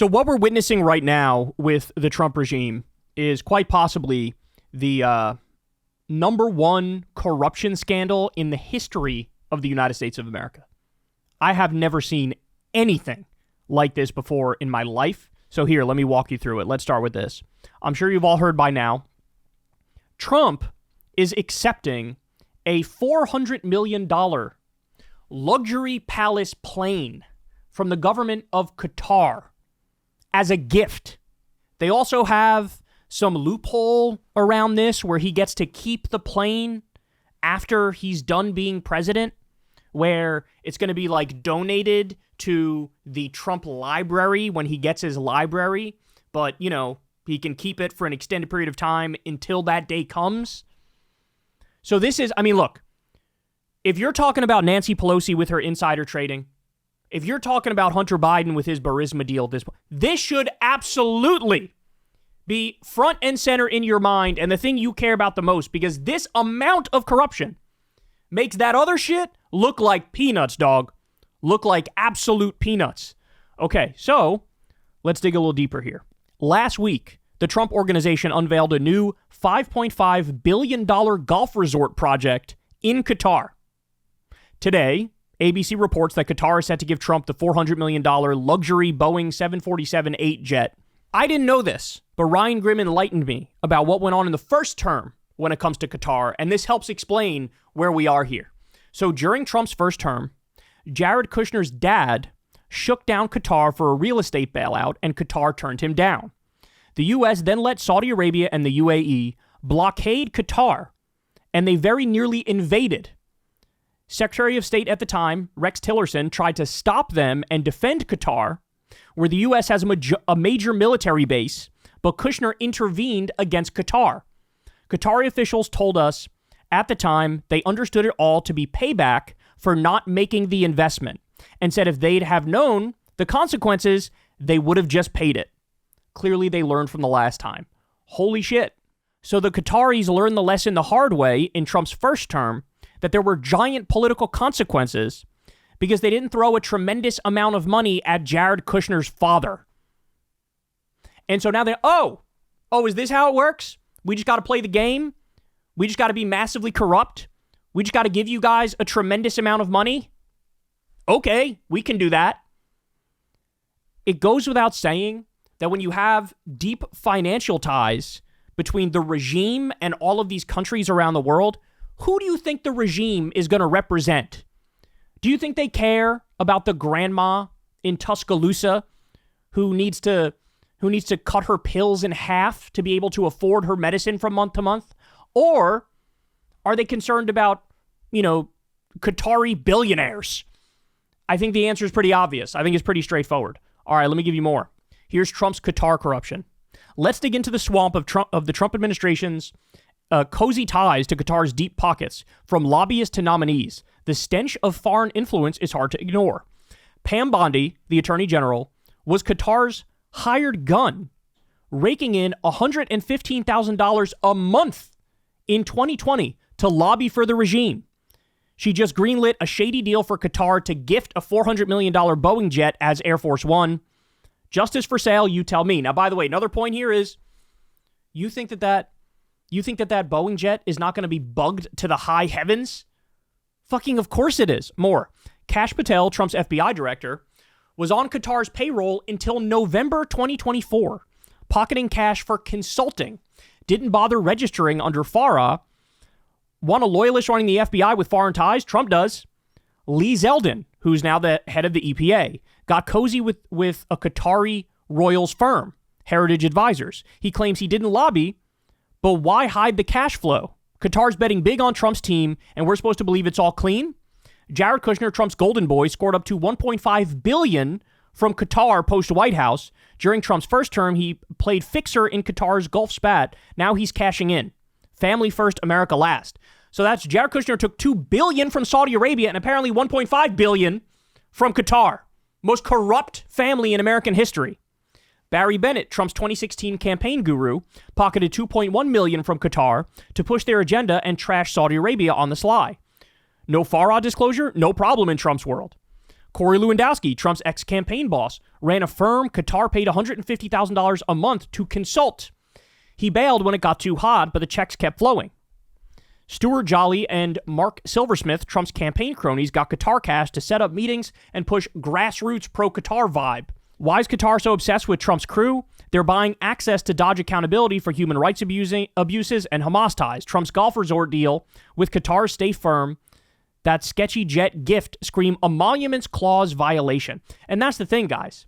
So what we're witnessing right now with the Trump regime is quite possibly the number one corruption scandal in the history of the United States of America. I have never seen anything like this before in my life. So here, let me walk you through it. Let's start with this. I'm sure you've all heard by now. Trump is accepting a $400 million luxury palace plane from the government of Qatar as a gift. They also have some loophole around this where he gets to keep the plane after he's done being president, where it's going to be like donated to the Trump library when he gets his library, but, you know, he can keep it for an extended period of time until that day comes. So this is, I mean, look, if you're talking about Nancy Pelosi with her insider trading, if you're talking about Hunter Biden with his Burisma deal, this should absolutely be front and center in your mind and the thing you care about the most, because this amount of corruption makes that other shit look like peanuts, dog. Look like absolute peanuts. Okay, so let's dig a little deeper here. Last week, the Trump Organization unveiled a new $5.5 billion golf resort project in Qatar. Today, ABC reports that Qatar is set to give Trump the $400 million luxury Boeing 747-8 jet. I didn't know this, but Ryan Grimm enlightened me about what went on in the first term when it comes to Qatar, and this helps explain where we are here. So during Trump's first term, Jared Kushner's dad shook down Qatar for a real estate bailout, and Qatar turned him down. The U.S. then let Saudi Arabia and the UAE blockade Qatar, and they very nearly invaded. Secretary of State at the time, Rex Tillerson, tried to stop them and defend Qatar, where the U.S. has a major military base, but Kushner intervened against Qatar. Qatari officials told us at the time they understood it all to be payback for not making the investment, and said if they'd have known the consequences, they would have just paid it. Clearly, they learned from the last time. Holy shit. So the Qataris learned the lesson the hard way in Trump's first term, that there were giant political consequences because they didn't throw a tremendous amount of money at Jared Kushner's father. And so now is this how it works? We just got to play the game? We just got to be massively corrupt? We just got to give you guys a tremendous amount of money? Okay, we can do that. It goes without saying that when you have deep financial ties between the regime and all of these countries around the world, who do you think the regime is going to represent? Do you think they care about the grandma in Tuscaloosa who needs to cut her pills in half to be able to afford her medicine from month to month? Or are they concerned about, Qatari billionaires? I think the answer is pretty obvious. I think it's pretty straightforward. All right, let me give you more. Here's Trump's Qatar corruption. Let's dig into the swamp of the Trump administration's cozy ties to Qatar's deep pockets, from lobbyists to nominees. The stench of foreign influence is hard to ignore. Pam Bondi, the attorney general, was Qatar's hired gun, raking in $115,000 a month in 2020 to lobby for the regime. She just greenlit a shady deal for Qatar to gift a $400 million Boeing jet as Air Force One. Justice for sale, you tell me. Now, by the way, another point here is, you think that Boeing jet is not going to be bugged to the high heavens? Fucking of course it is. More. Kash Patel, Trump's FBI director, was on Qatar's payroll until November 2024, pocketing cash for consulting. Didn't bother registering under FARA. Want a loyalist running the FBI with foreign ties? Trump does. Lee Zeldin, who's now the head of the EPA, got cozy with a Qatari royals firm, Heritage Advisors. He claims he didn't lobby, but why hide the cash flow? Qatar's betting big on Trump's team, and we're supposed to believe it's all clean? Jared Kushner, Trump's golden boy, scored up to $1.5 billion from Qatar post-White House. During Trump's first term, he played fixer in Qatar's Gulf spat. Now he's cashing in. Family first, America last. So that's Jared Kushner took $2 billion from Saudi Arabia and apparently $1.5 billion from Qatar. Most corrupt family in American history. Barry Bennett, Trump's 2016 campaign guru, pocketed $2.1 million from Qatar to push their agenda and trash Saudi Arabia on the sly. No FARA disclosure? No problem in Trump's world. Corey Lewandowski, Trump's ex-campaign boss, ran a firm Qatar paid $150,000 a month to consult. He bailed when it got too hot, but the checks kept flowing. Stuart Jolly and Mark Silversmith, Trump's campaign cronies, got Qatar cash to set up meetings and push grassroots pro-Qatar vibe. Why is Qatar so obsessed with Trump's crew? They're buying access to dodge accountability for human rights abuses and Hamas ties. Trump's golf resort deal with Qatar's state firm, that sketchy jet gift, scream emoluments clause violation. And that's the thing, guys.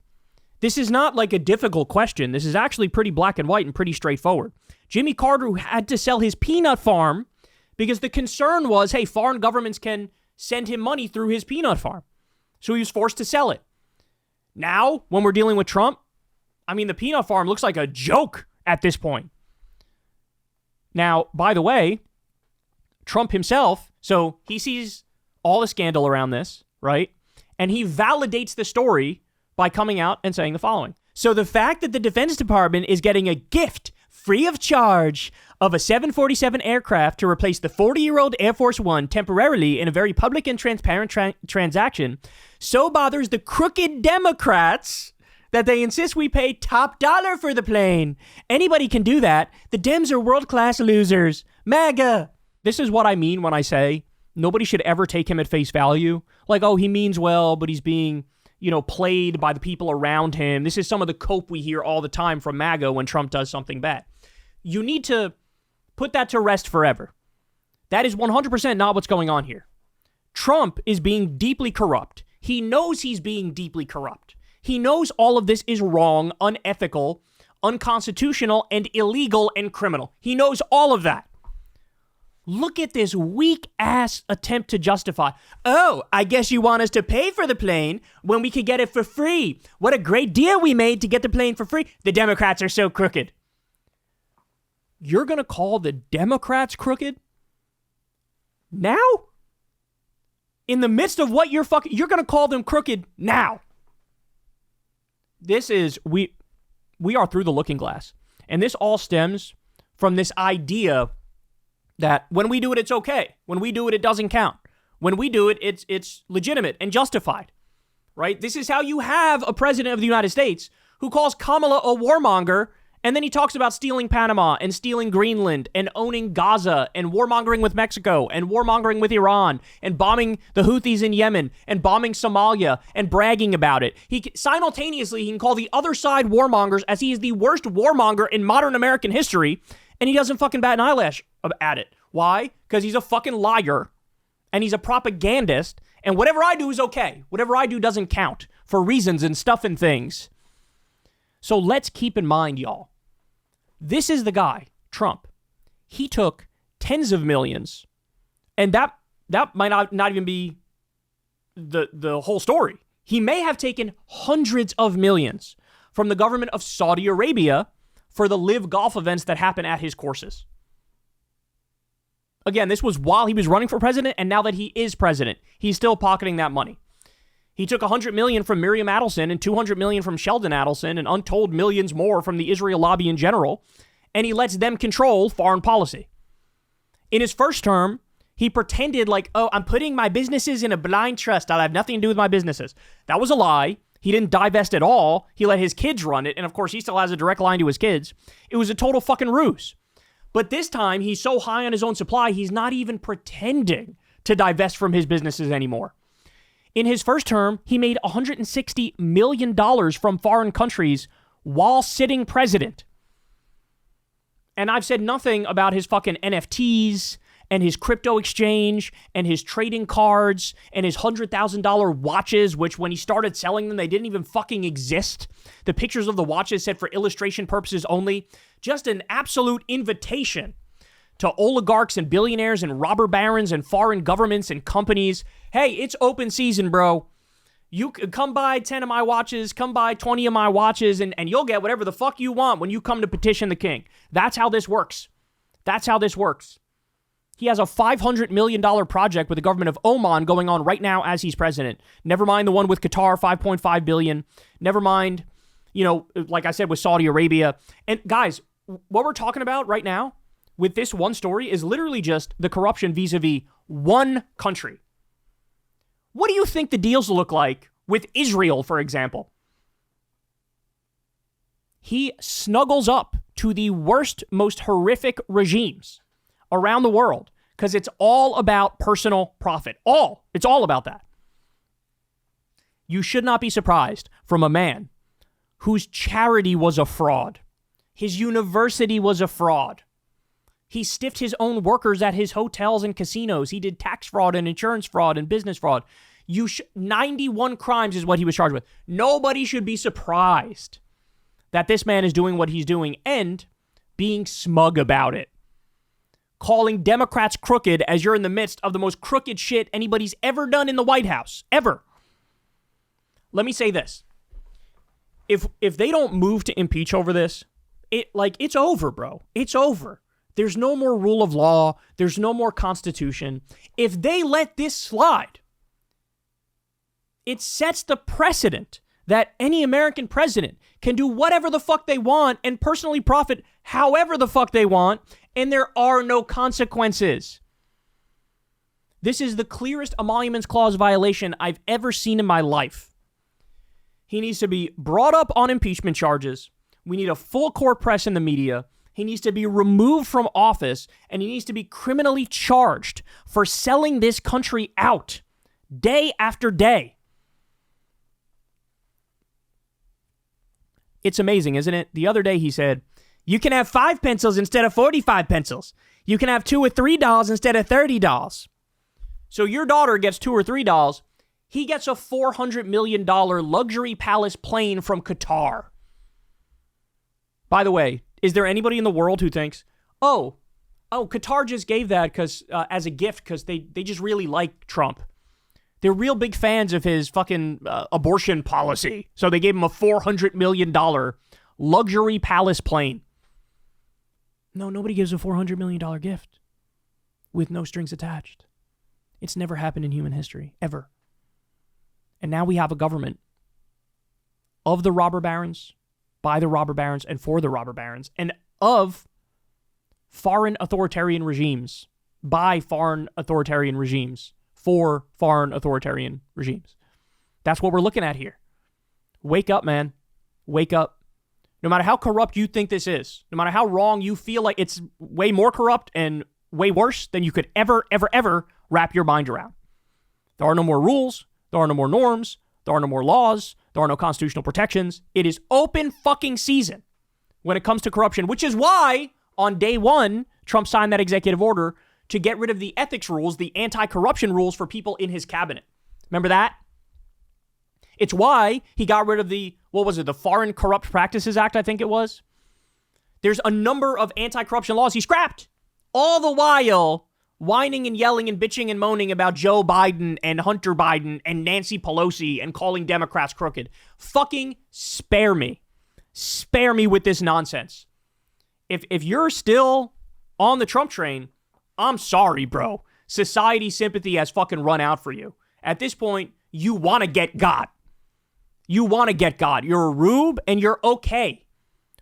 This is not like a difficult question. This is actually pretty black and white and pretty straightforward. Jimmy Carter had to sell his peanut farm because the concern was, hey, foreign governments can send him money through his peanut farm. So he was forced to sell it. Now, when we're dealing with Trump, I mean, the peanut farm looks like a joke at this point. Now, by the way, Trump himself, so he sees all the scandal around this, right? And he validates the story by coming out and saying the following. So the fact that the Defense Department is getting a gift free of charge of a 747 aircraft to replace the 40-year-old Air Force One temporarily in a very public and transparent transaction so bothers the crooked Democrats that they insist we pay top dollar for the plane. Anybody can do that. The Dems are world-class losers. MAGA. This is what I mean when I say nobody should ever take him at face value. Like, oh, he means well, but he's being, played by the people around him. This is some of the cope we hear all the time from MAGA when Trump does something bad. You need to put that to rest forever. That is 100% not what's going on here. Trump is being deeply corrupt. He knows he's being deeply corrupt. He knows all of this is wrong, unethical, unconstitutional, and illegal and criminal. He knows all of that. Look at this weak-ass attempt to justify, oh, I guess you want us to pay for the plane when we could get it for free. What a great deal we made to get the plane for free. The Democrats are so crooked. You're going to call the Democrats crooked? Now? In the midst of what you're going to call them crooked now? This is, we are through the looking glass. And this all stems from this idea that when we do it, it's okay. When we do it, it doesn't count. When we do it, it's legitimate and justified, right? This is how you have a president of the United States who calls Kamala a warmonger, and then he talks about stealing Panama and stealing Greenland and owning Gaza and warmongering with Mexico and warmongering with Iran and bombing the Houthis in Yemen and bombing Somalia and bragging about it. He can call the other side warmongers as he is the worst warmonger in modern American history, and he doesn't fucking bat an eyelash at it. Why? Because he's a fucking liar and he's a propagandist, and whatever I do is okay. Whatever I do doesn't count for reasons and stuff and things. So let's keep in mind, y'all, this is the guy, Trump. He took tens of millions, and that might not even be the whole story. He may have taken hundreds of millions from the government of Saudi Arabia for the live golf events that happen at his courses. Again, this was while he was running for president, and now that he is president, he's still pocketing that money. He took $100 million from Miriam Adelson and $200 million from Sheldon Adelson and untold millions more from the Israel lobby in general, and he lets them control foreign policy. In his first term, he pretended like, oh, I'm putting my businesses in a blind trust. I'll have nothing to do with my businesses. That was a lie. He didn't divest at all. He let his kids run it, and of course, he still has a direct line to his kids. It was a total fucking ruse. But this time, he's so high on his own supply, he's not even pretending to divest from his businesses anymore. In his first term, he made $160 million from foreign countries while sitting president. And I've said nothing about his fucking NFTs and his crypto exchange and his trading cards and his $100,000 watches, which when he started selling them, they didn't even fucking exist. The pictures of the watches said for illustration purposes only. Just an absolute invitation to oligarchs and billionaires and robber barons and foreign governments and companies. Hey, it's open season, bro. You can come buy 10 of my watches, come buy 20 of my watches, and you'll get whatever the fuck you want when you come to petition the king. That's how this works. That's how this works. He has a $500 million project with the government of Oman going on right now as he's president. Never mind the one with Qatar, $5.5 billion. Never mind, like I said, with Saudi Arabia. And guys, what we're talking about right now with this one story is literally just the corruption vis-a-vis one country. What do you think the deals look like with Israel, for example. He snuggles up to the worst, most horrific regimes around the world because it's all about personal profit. It's all about that. You should not be surprised from a man whose charity was a fraud. His university was a fraud. He stiffed his own workers at his hotels and casinos. He did tax fraud and insurance fraud and business fraud. 91 crimes is what he was charged with. Nobody should be surprised that this man is doing what he's doing and being smug about it. Calling Democrats crooked as you're in the midst of the most crooked shit anybody's ever done in the White House. Ever. Let me say this. If they don't move to impeach over this, it's over, bro. It's over. There's no more rule of law. There's no more constitution. If they let this slide, it sets the precedent that any American president can do whatever the fuck they want and personally profit however the fuck they want, and there are no consequences. This is the clearest Emoluments Clause violation I've ever seen in my life. He needs to be brought up on impeachment charges. We need a full court press in the media. He needs to be removed from office, and he needs to be criminally charged for selling this country out day after day. It's amazing, isn't it? The other day he said, you can have 5 pencils instead of 45 pencils. You can have $2 or $3 instead of $30. So your daughter gets $2 or $3. He gets a $400 million luxury palace plane from Qatar. By the way, is there anybody in the world who thinks, oh, Qatar just gave that because as a gift because they just really like Trump? They're real big fans of his fucking abortion policy. So they gave him a $400 million luxury palace plane. No, nobody gives a $400 million gift with no strings attached. It's never happened in human history, ever. And now we have a government of the robber barons, by the robber barons, and for the robber barons, and of foreign authoritarian regimes, by foreign authoritarian regimes, for foreign authoritarian regimes. That's what we're looking at here. Wake up, man. Wake up. No matter how corrupt you think this is, no matter how wrong you feel like it's way more corrupt and way worse than you could ever wrap your mind around. There are no more rules. There are no more norms. There are no more laws. There are no constitutional protections. It is open fucking season when it comes to corruption, which is why on day one, Trump signed that executive order to get rid of the ethics rules, the anti-corruption rules for people in his cabinet. Remember that? It's why he got rid of the Foreign Corrupt Practices Act, I think it was. There's a number of anti-corruption laws he scrapped. All the while whining and yelling and bitching and moaning about Joe Biden and Hunter Biden and Nancy Pelosi and calling Democrats crooked. Fucking spare me. Spare me with this nonsense. If you're still on the Trump train, I'm sorry, bro. Society sympathy has fucking run out for you. At this point, you want to get God. You want to get God. You're a rube and you're okay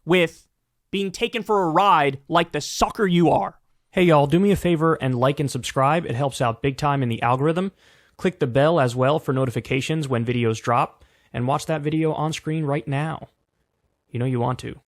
with being taken for a ride like the sucker you are. Hey, y'all, do me a favor and like and subscribe. It helps out big time in the algorithm. Click the bell as well for notifications when videos drop. And watch that video on screen right now. You know you want to.